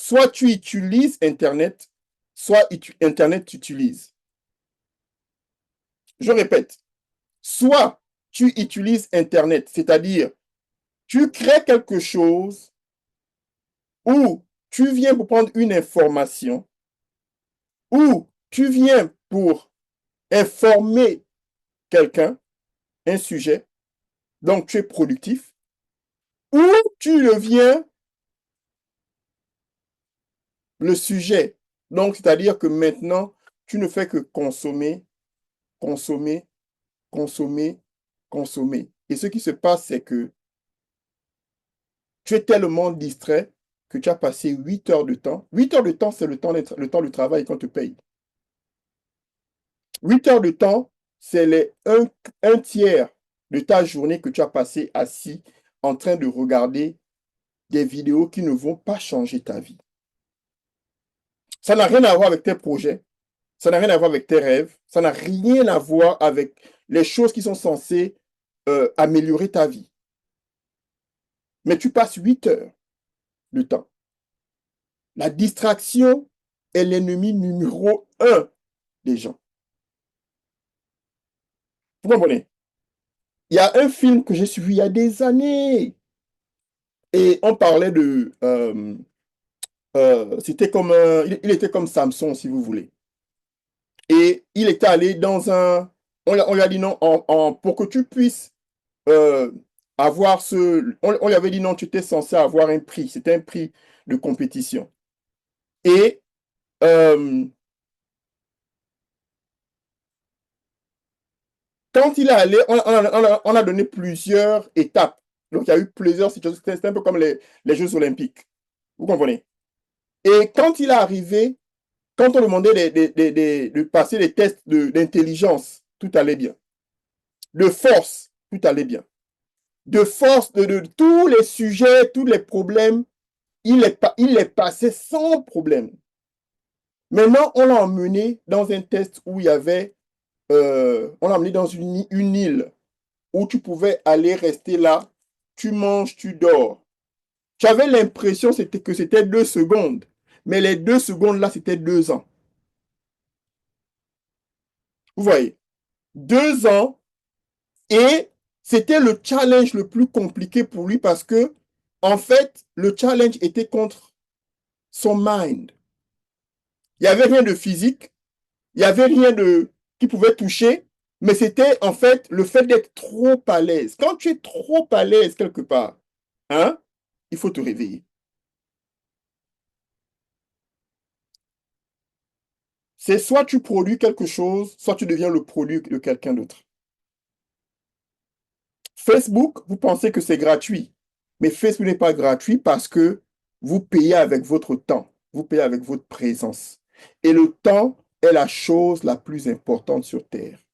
soit tu utilises Internet, soit Internet t'utilise. Je répète, soit tu utilises Internet, c'est-à-dire tu crées quelque chose ou tu viens pour prendre une information ou tu viens pour informer quelqu'un, un sujet, donc tu es productif, ou tu deviens le sujet. Donc, c'est-à-dire que maintenant, tu ne fais que consommer, consommer, consommer, consommer. Et ce qui se passe, c'est que tu es tellement distrait que tu as passé 8 heures de temps. 8 heures de temps, c'est le temps de travail qu'on te paye. 8 heures de temps, c'est un tiers de ta journée que tu as passé assis en train de regarder des vidéos qui ne vont pas changer ta vie. Ça n'a rien à voir avec tes projets, ça n'a rien à voir avec tes rêves, ça n'a rien à voir avec les choses qui sont censées améliorer ta vie. Mais tu passes 8 heures de temps. La distraction est l'ennemi numéro un des gens. Vous comprenez? Il y a un film que j'ai suivi il y a des années et on parlait c'était comme il était comme Samson si vous voulez. Et il était allé dans on lui a dit non, pour que tu puisses euh, avoir on lui avait dit non, tu étais censé avoir un prix, c'était un prix de compétition. Et euh, quand il est allé, on a donné plusieurs étapes. Donc il y a eu plusieurs situations, c'était un peu comme les Jeux Olympiques. Vous comprenez? Et quand il est arrivé, quand on demandait de passer les tests d'intelligence, tout allait bien. De force, tout allait bien. De force, de tous les sujets, tous les problèmes, il les passait sans problème. Maintenant, on l'a emmené dans un test où il y avait, on l'a emmené dans une île où tu pouvais aller rester là, tu manges, tu dors. Tu avais l'impression que c'était 2 secondes, mais les 2 secondes là, c'était 2 ans. Vous voyez, 2 ans. Et c'était le challenge le plus compliqué pour lui parce que, en fait, le challenge était contre son mind. Il n'y avait rien de physique, il n'y avait rien de qui pouvait toucher, mais c'était en fait le fait d'être trop à l'aise. Quand tu es trop à l'aise quelque part, hein, il faut te réveiller. C'est soit tu produis quelque chose, soit tu deviens le produit de quelqu'un d'autre. Facebook, vous pensez que c'est gratuit, mais Facebook n'est pas gratuit parce que vous payez avec votre temps, vous payez avec votre présence. Et le temps est la chose la plus importante sur Terre.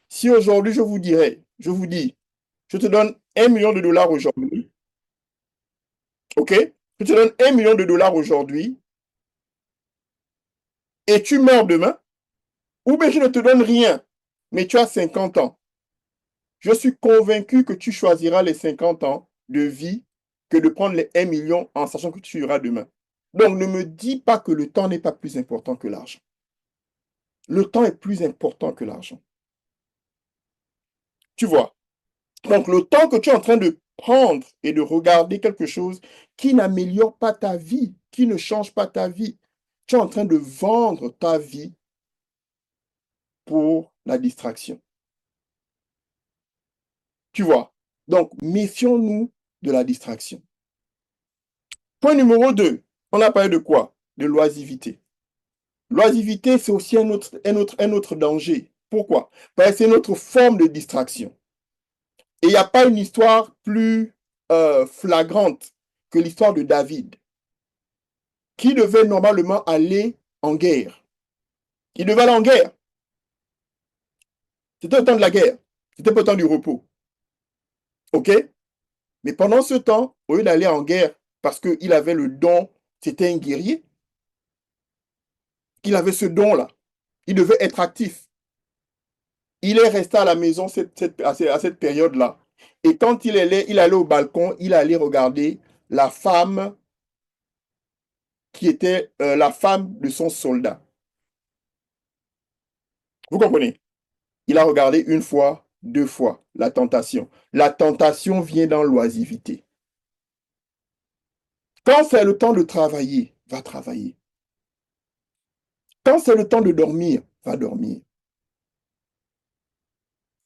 Si aujourd'hui je vous dirais, je vous dis, je te donne 1 million de dollars aujourd'hui, ok? Je te donne 1 million de dollars aujourd'hui et tu meurs demain, ou bien je ne te donne rien, mais tu as 50 ans. Je suis convaincu que tu choisiras les 50 ans de vie que de prendre les 1 million en sachant que tu iras demain. Donc, ne me dis pas que le temps n'est pas plus important que l'argent. Le temps est plus important que l'argent. Tu vois? Donc, le temps que tu es en train de prendre et de regarder quelque chose qui n'améliore pas ta vie, qui ne change pas ta vie, tu es en train de vendre ta vie pour la distraction. Tu vois? Donc, méfions-nous de la distraction. Point numéro 2, on a parlé de quoi? De l'oisivité. L'oisivité, c'est aussi un autre danger. Pourquoi? Parce que c'est une autre forme de distraction. Et il n'y a pas une histoire plus flagrante que l'histoire de David, qui devait normalement aller en guerre. Il devait aller en guerre. C'était le temps de la guerre. C'était pas le temps du repos. OK? Mais pendant ce temps, au lieu d'aller en guerre, parce qu'il avait le don, c'était un guerrier, il avait ce don-là. Il devait être actif. Il est resté à la maison à cette période-là. Et quand il allait au balcon, il allait regarder la femme qui était la femme de son soldat. Vous comprenez? Il a regardé une fois, deux fois, la tentation. La tentation vient dans l'oisiveté. Quand c'est le temps de travailler, va travailler. Quand c'est le temps de dormir, va dormir.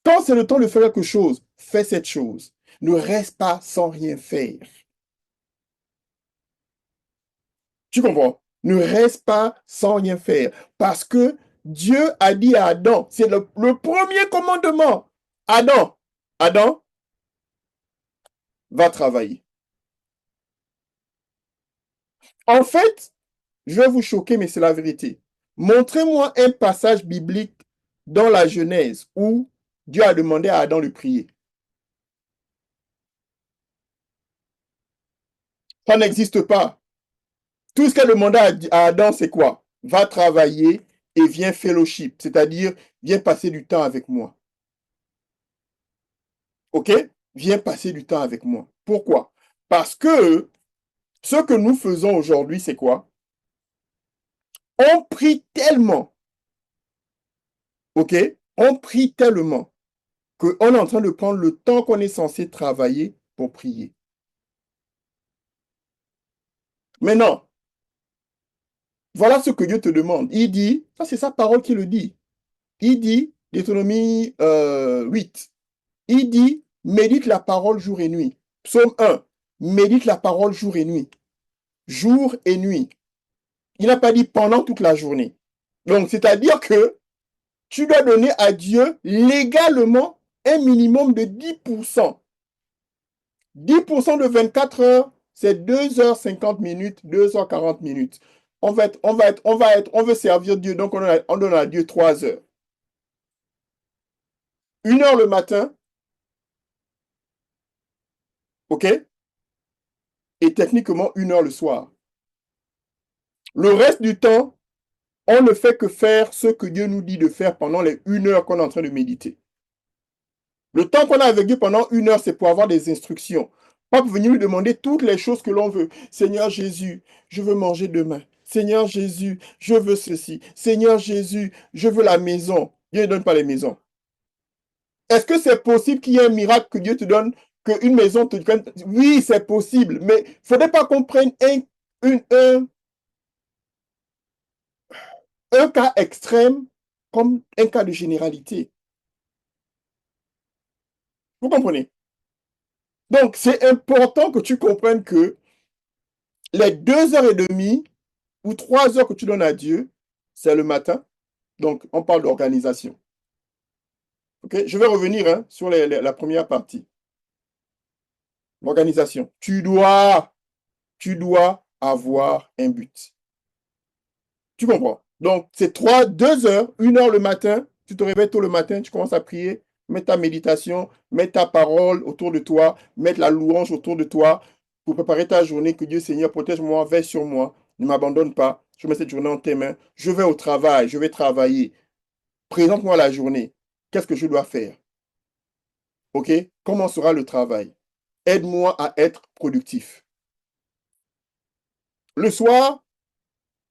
Quand c'est le temps de faire quelque chose, fais cette chose. Ne reste pas sans rien faire. Tu comprends? Ne reste pas sans rien faire. Parce que Dieu a dit à Adam, c'est le premier commandement. Adam, Adam, va travailler. En fait, je vais vous choquer, mais c'est la vérité. Montrez-moi un passage biblique dans la Genèse où Dieu a demandé à Adam de prier. Ça n'existe pas. Tout ce qu'elle demandait à Adam, c'est quoi? Va travailler et viens fellowship, c'est-à-dire viens passer du temps avec moi. OK? Viens passer du temps avec moi. Pourquoi? Parce que ce que nous faisons aujourd'hui, c'est quoi? On prie tellement, OK? On prie tellement qu'on est en train de prendre le temps qu'on est censé travailler pour prier. Maintenant, voilà ce que Dieu te demande. Il dit, ça c'est sa parole qui le dit. Il dit, Deutéronomie 8, il dit, médite la parole jour et nuit. Psaume 1, médite la parole jour et nuit. Jour et nuit. Il n'a pas dit pendant toute la journée. Donc, c'est-à-dire que tu dois donner à Dieu légalement un minimum de 10%. 10% de 24 heures, c'est 2h50 minutes, 2h40 minutes. On veut servir Dieu, donc on donne à Dieu 3 heures. 1 heure le matin, OK? Et techniquement 1 heure le soir. Le reste du temps, on ne fait que faire ce que Dieu nous dit de faire pendant les 1 heure qu'on est en train de méditer. Le temps qu'on a avec Dieu pendant 1 heure, c'est pour avoir des instructions. Pas pour venir lui demander toutes les choses que l'on veut. Seigneur Jésus, je veux manger demain. Seigneur Jésus, je veux ceci. Seigneur Jésus, je veux la maison. Dieu ne donne pas les maisons. Est-ce que c'est possible qu'il y ait un miracle que Dieu te donne, qu'une maison te donne? Oui, c'est possible, mais il ne faudrait pas qu'on prenne un cas extrême comme un cas de généralité. Vous comprenez? Donc, c'est important que tu comprennes que les 2 heures et demie ou 3 heures que tu donnes à Dieu, c'est le matin. Donc, on parle d'organisation. Okay? Je vais revenir sur la première partie. L'organisation. Tu dois avoir un but. Tu comprends? Donc, c'est 2 heures, 1 heure le matin. Tu te réveilles tôt le matin, tu commences à prier, mets ta méditation, mets ta parole autour de toi, mets la louange autour de toi pour préparer ta journée. Que Dieu, Seigneur, protège-moi, veille sur moi, ne m'abandonne pas. Je mets cette journée en tes mains. Je vais au travail, je vais travailler. Présente-moi la journée. Qu'est-ce que je dois faire? OK? Comment sera le travail? Aide-moi à être productif. Le soir,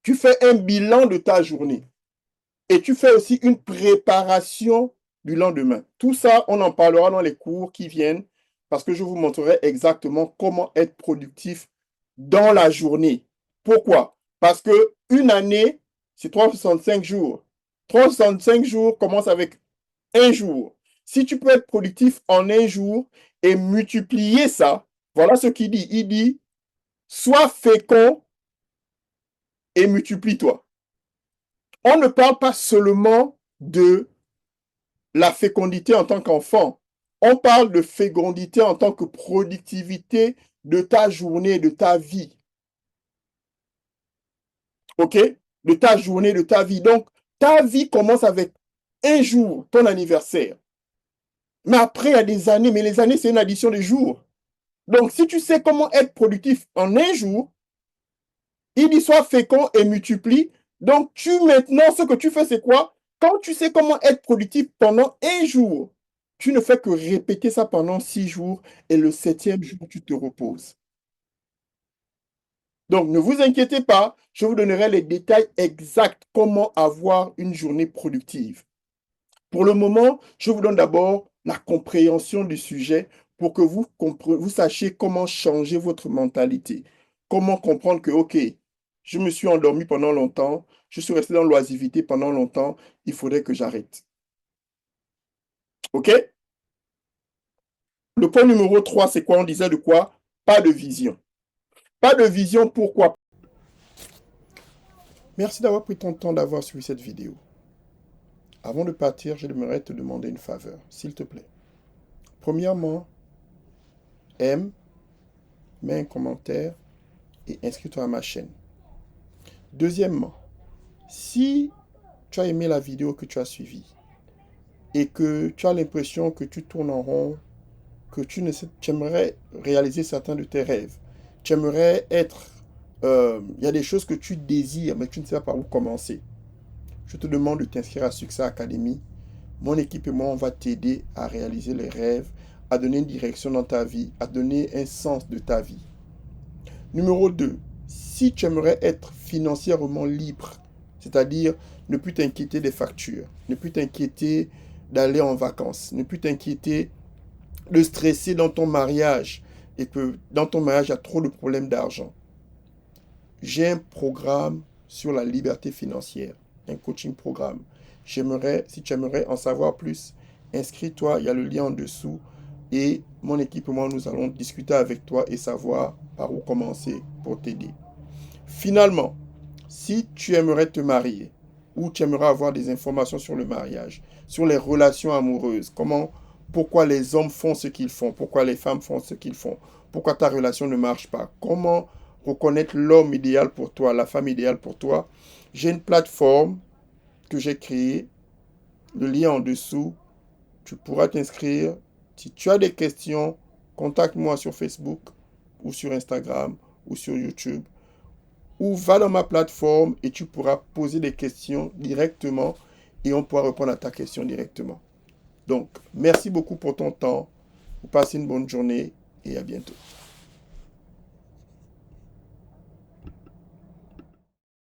tu fais un bilan de ta journée. Et tu fais aussi une préparation du lendemain. Tout ça, on en parlera dans les cours qui viennent parce que je vous montrerai exactement comment être productif dans la journée. Pourquoi? Parce que une année, c'est 365 jours. 365 jours commence avec un jour. Si tu peux être productif en un jour et multiplier ça, voilà ce qu'il dit. Il dit, sois fécond et multiplie-toi. On ne parle pas seulement de la fécondité en tant qu'enfant. On parle de fécondité en tant que productivité de ta journée, de ta vie. OK? De ta journée, de ta vie. Donc, ta vie commence avec un jour, ton anniversaire. Mais après, il y a des années, mais les années, c'est une addition de jours. Donc, si tu sais comment être productif en un jour, il dit sois fécond et multiplie. Donc, maintenant, ce que tu fais, c'est quoi? Quand tu sais comment être productif pendant un jour, tu ne fais que répéter ça pendant 6 jours et le 7e jour, tu te reposes. Donc, ne vous inquiétez pas, je vous donnerai les détails exacts comment avoir une journée productive. Pour le moment, je vous donne d'abord la compréhension du sujet pour que vous sachiez comment changer votre mentalité. Comment comprendre que, OK, je me suis endormi pendant longtemps, je suis resté dans l'oisiveté pendant longtemps, il faudrait que j'arrête. OK? Le point numéro 3, c'est quoi? On disait de quoi? Pas de vision. Pas de vision, pourquoi? Merci d'avoir pris ton temps d'avoir suivi cette vidéo. Avant de partir, j'aimerais te demander une faveur, s'il te plaît. Premièrement, aime, mets un commentaire et inscris-toi à ma chaîne. Deuxièmement, si tu as aimé la vidéo que tu as suivie et que tu as l'impression que tu tournes en rond, que tu aimerais réaliser certains de tes rêves, tu aimerais être... Il y a des choses que tu désires, mais tu ne sais pas par où commencer. Je te demande de t'inscrire à Success Academy. Mon équipe et moi, on va t'aider à réaliser les rêves, à donner une direction dans ta vie, à donner un sens de ta vie. Numéro 2, si tu aimerais être financièrement libre, c'est-à-dire ne plus t'inquiéter des factures, ne plus t'inquiéter d'aller en vacances, ne plus t'inquiéter de stresser dans ton mariage et que dans ton mariage, il y a trop de problèmes d'argent. J'ai un programme sur la liberté financière, un coaching programme. Si tu aimerais en savoir plus, inscris-toi, il y a le lien en dessous et mon équipe et moi, nous allons discuter avec toi et savoir par où commencer pour t'aider. Finalement, si tu aimerais te marier ou tu aimerais avoir des informations sur le mariage, sur les relations amoureuses, pourquoi les hommes font ce qu'ils font, pourquoi les femmes font ce qu'ils font, pourquoi ta relation ne marche pas, comment reconnaître l'homme idéal pour toi, la femme idéale pour toi, j'ai une plateforme que j'ai créée, le lien en dessous, tu pourras t'inscrire. Si tu as des questions, contacte-moi sur Facebook ou sur Instagram ou sur YouTube ou va dans ma plateforme et tu pourras poser des questions directement et on pourra répondre à ta question directement. Donc, merci beaucoup pour ton temps. Vous passez une bonne journée et à bientôt.